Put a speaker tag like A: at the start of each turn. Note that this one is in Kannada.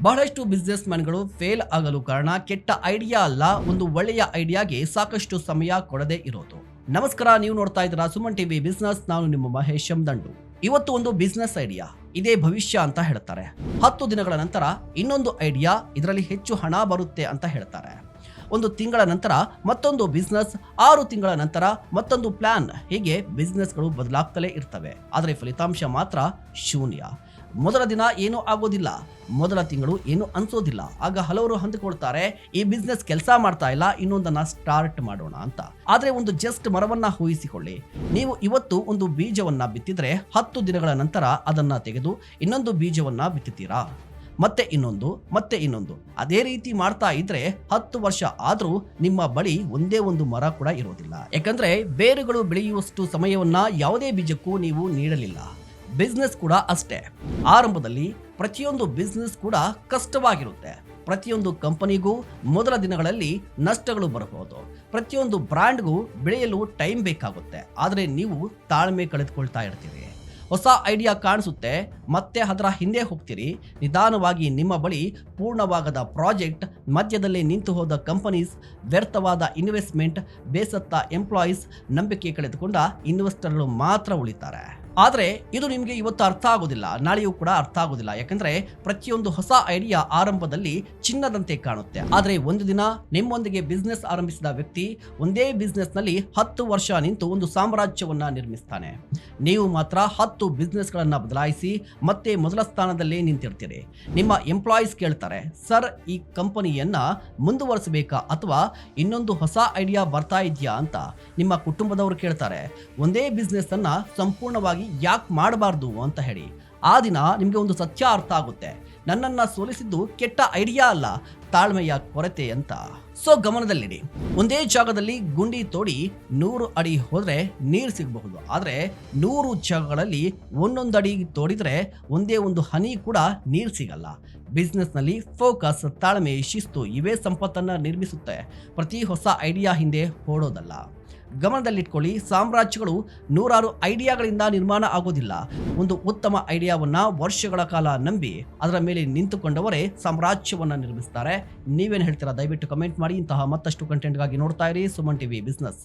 A: ಬಹಳಷ್ಟು ಬಿಸ್ನೆಸ್ ಮ್ಯಾನ್ಗಳು ಫೇಲ್ ಆಗಲು ಕಾರಣ ಕೆಟ್ಟ ಐಡಿಯಾ ಅಲ್ಲ, ಒಂದು ಒಳ್ಳೆಯ ಐಡಿಯಾಗೆ ಸಾಕಷ್ಟು ಸಮಯ ಕೊಡದೇ ಇರೋದು. ನಮಸ್ಕಾರ, ನೀವು ನೋಡ್ತಾ ಇದ್ದೀರಾ ಸುಮನ್ ಟಿವಿ ಬಿಸ್ನೆಸ್. ನಾನು ನಿಮ್ಮ ಮಹೇಶ್ ದಂಡು. ಇವತ್ತು ಒಂದು ಬಿಸ್ನೆಸ್ ಐಡಿಯಾ ಇದೇ ಭವಿಷ್ಯ ಅಂತ ಹೇಳ್ತಾರೆ. 10 ದಿನಗಳ ನಂತರ ಇನ್ನೊಂದು ಐಡಿಯಾ, ಇದರಲ್ಲಿ ಹೆಚ್ಚು ಹಣ ಬರುತ್ತೆ ಅಂತ ಹೇಳ್ತಾರೆ. 1 ತಿಂಗಳ ನಂತರ ಮತ್ತೊಂದು ಬಿಸ್ನೆಸ್, 6 ತಿಂಗಳ ನಂತರ ಮತ್ತೊಂದು ಪ್ಲಾನ್. ಹೀಗೆ ಬಿಸ್ನೆಸ್ಗಳು ಬದಲಾಗ್ತಲೇ ಇರ್ತವೆ, ಆದರೆ ಫಲಿತಾಂಶ ಮಾತ್ರ ಶೂನ್ಯ. ಮೊದಲ ದಿನ ಏನೂ ಆಗೋದಿಲ್ಲ, ಮೊದಲ ತಿಂಗಳು ಏನು ಅನ್ಸೋದಿಲ್ಲ. ಆಗ ಹಲವರು ಅಂದುಕೊಳ್ತಾರೆ, ಈ ಬಿಸ್ನೆಸ್ ಕೆಲಸ ಮಾಡ್ತಾ ಇಲ್ಲ, ಇನ್ನೊಂದನ್ನ ಸ್ಟಾರ್ಟ್ ಮಾಡೋಣ ಅಂತ. ಆದ್ರೆ ಒಂದು ಜಸ್ಟ್ ಮರವನ್ನ ಊಹಿಸಿಕೊಳ್ಳಿ. ನೀವು ಇವತ್ತು ಒಂದು ಬೀಜವನ್ನ ಬಿತ್ತಿದ್ರೆ 10 ದಿನಗಳ ನಂತರ ಅದನ್ನ ತೆಗೆದು ಇನ್ನೊಂದು ಬೀಜವನ್ನ ಬಿತ್ತುತ್ತೀರಾ, ಮತ್ತೆ ಇನ್ನೊಂದು. ಅದೇ ರೀತಿ ಮಾಡ್ತಾ ಇದ್ರೆ 10 ವರ್ಷ ಆದ್ರೂ ನಿಮ್ಮ ಬಳಿ ಒಂದೇ ಒಂದು ಮರ ಕೂಡ ಇರೋದಿಲ್ಲ. ಯಾಕಂದ್ರೆ ಬೇರುಗಳು ಬೆಳೆಯುವಷ್ಟು ಸಮಯವನ್ನ ಯಾವುದೇ ಬೀಜಕ್ಕೂ ನೀವು ನೀಡಲಿಲ್ಲ. ಬಿಸ್ನೆಸ್ ಕೂಡ ಅಷ್ಟೇ. ಆರಂಭದಲ್ಲಿ ಪ್ರತಿಯೊಂದು ಬಿಸ್ನೆಸ್ ಕೂಡ ಕಷ್ಟವಾಗಿರುತ್ತೆ. ಪ್ರತಿಯೊಂದು ಕಂಪನಿಗೂ ಮೊದಲ ದಿನಗಳಲ್ಲಿ ನಷ್ಟಗಳು ಬರಬಹುದು. ಪ್ರತಿಯೊಂದು ಬ್ರ್ಯಾಂಡ್ಗೂ ಬೆಳೆಯಲು ಟೈಮ್ ಬೇಕಾಗುತ್ತೆ. ಆದರೆ ನೀವು ತಾಳ್ಮೆ ಕಳೆದುಕೊಳ್ತಾ ಇರ್ತೀರಿ. ಹೊಸ ಐಡಿಯಾ ಕಾಣಿಸುತ್ತೆ, ಮತ್ತೆ ಅದರ ಹಿಂದೆ ಹೋಗ್ತೀರಿ. ನಿಧಾನವಾಗಿ ನಿಮ್ಮ ಬಳಿ ಪೂರ್ಣವಾಗದ ಪ್ರಾಜೆಕ್ಟ್, ಮಧ್ಯದಲ್ಲಿ ನಿಂತು ಹೋದ ಕಂಪನೀಸ್, ವ್ಯರ್ಥವಾದ ಇನ್ವೆಸ್ಟ್ಮೆಂಟ್, ಬೇಸತ್ತ ಎಂಪ್ಲಾಯೀಸ್, ನಂಬಿಕೆ ಕಳೆದುಕೊಂಡ ಇನ್ವೆಸ್ಟರ್ಗಳು ಮಾತ್ರ ಉಳಿತಾರೆ. ಆದರೆ ಇದು ನಿಮಗೆ ಇವತ್ತು ಅರ್ಥ ಆಗೋದಿಲ್ಲ, ನಾಳೆಯೂ ಕೂಡ ಅರ್ಥ ಆಗೋದಿಲ್ಲ. ಯಾಕಂದ್ರೆ ಪ್ರತಿಯೊಂದು ಹೊಸ ಐಡಿಯಾ ಆರಂಭದಲ್ಲಿ ಚಿನ್ನದಂತೆ ಕಾಣುತ್ತೆ. ಆದರೆ ಒಂದು ದಿನ ನಿಮ್ಮೊಂದಿಗೆ ಬಿಸ್ನೆಸ್ ಆರಂಭಿಸಿದ ವ್ಯಕ್ತಿ ಒಂದೇ ಬಿಸ್ನೆಸ್ ನಲ್ಲಿ 10 ವರ್ಷ ನಿಂತು ಒಂದು ಸಾಮ್ರಾಜ್ಯವನ್ನ ನಿರ್ಮಿಸ್ತಾನೆ. ನೀವು ಮಾತ್ರ 10 ಬಿಸ್ನೆಸ್ ಗಳನ್ನ ಬದಲಾಯಿಸಿ ಮತ್ತೆ ಮೊದಲ ಸ್ಥಾನದಲ್ಲೇ ನಿಂತಿರ್ತೀರಿ. ನಿಮ್ಮ ಎಂಪ್ಲಾಯೀಸ್ ಕೇಳ್ತಾರೆ, ಸರ್, ಈ ಕಂಪನಿಯನ್ನ ಮುಂದುವರಿಸಬೇಕಾ ಅಥವಾ ಇನ್ನೊಂದು ಹೊಸ ಐಡಿಯಾ ಬರ್ತಾ ಇದೆಯಾ ಅಂತ. ನಿಮ್ಮ ಕುಟುಂಬದವರು ಕೇಳ್ತಾರೆ, ಒಂದೇ ಬಿಸ್ನೆಸ್ ಅನ್ನ ಸಂಪೂರ್ಣವಾಗಿ ಯಾಕೆ ಮಾಡಬಾರ್ದು ಅಂತ ಹೇಳಿ. ಆ ದಿನ ನಿಮಗೆ ಒಂದು ಸತ್ಯ ಅರ್ಥ ಆಗುತ್ತೆ, ನನ್ನನ್ನ ಸೋಲಿಸಿದ್ದು ಕೆಟ್ಟ ಐಡಿಯಾ ಅಲ್ಲ, ತಾಳ್ಮೆಯ ಕೊರತೆ ಅಂತ. ಸೊ ಗಮನದಲ್ಲಿಡಿ, ಒಂದೇ ಜಾಗದಲ್ಲಿ ಗುಂಡಿ ತೋಡಿ 100 ಅಡಿ ಹೋದ್ರೆ ನೀರು ಸಿಗಬಹುದು. ಆದ್ರೆ 100 ಜಾಗಗಳಲ್ಲಿ ಒಂದೊಂದು ಅಡಿ ತೋಡಿದ್ರೆ ಒಂದೇ ಒಂದು ಹನಿ ಕೂಡ ನೀರು ಸಿಗಲ್ಲ. ಬಿಸ್ನೆಸ್ ನಲ್ಲಿ ಫೋಕಸ್, ತಾಳ್ಮೆ, ಶಿಸ್ತು ಇವೇ ಸಂಪತ್ತನ್ನ ನಿರ್ಮಿಸುತ್ತೆ, ಪ್ರತಿ ಹೊಸ ಐಡಿಯಾ ಹಿಂದೆ ಓಡೋದಲ್ಲ. ಗಮನದಲ್ಲಿಟ್ಕೊಳ್ಳಿ, ಸಾಮ್ರಾಜ್ಯಗಳು 100 ಐಡಿಯಾಗಳಿಂದ ನಿರ್ಮಾಣ ಆಗೋದಿಲ್ಲ. ಒಂದು ಉತ್ತಮ ಐಡಿಯಾವನ್ನ ವರ್ಷಗಳ ಕಾಲ ನಂಬಿ ಅದರ ಮೇಲೆ ನಿಂತುಕೊಂಡವರೇ ಸಾಮ್ರಾಜ್ಯವನ್ನ ನಿರ್ಮಿಸ್ತಾರೆ. ನೀವೇನು ಹೇಳ್ತೀರಾ? ದಯವಿಟ್ಟು ಕಮೆಂಟ್ ಮಾಡಿ. ಇಂತಹ ಮತ್ತಷ್ಟು ಕಂಟೆಂಟ್ಗಾಗಿ ನೋಡ್ತಾ ಇರಿ ಸುಮನ್ ಟಿವಿ ಬಿಸ್ನೆಸ್.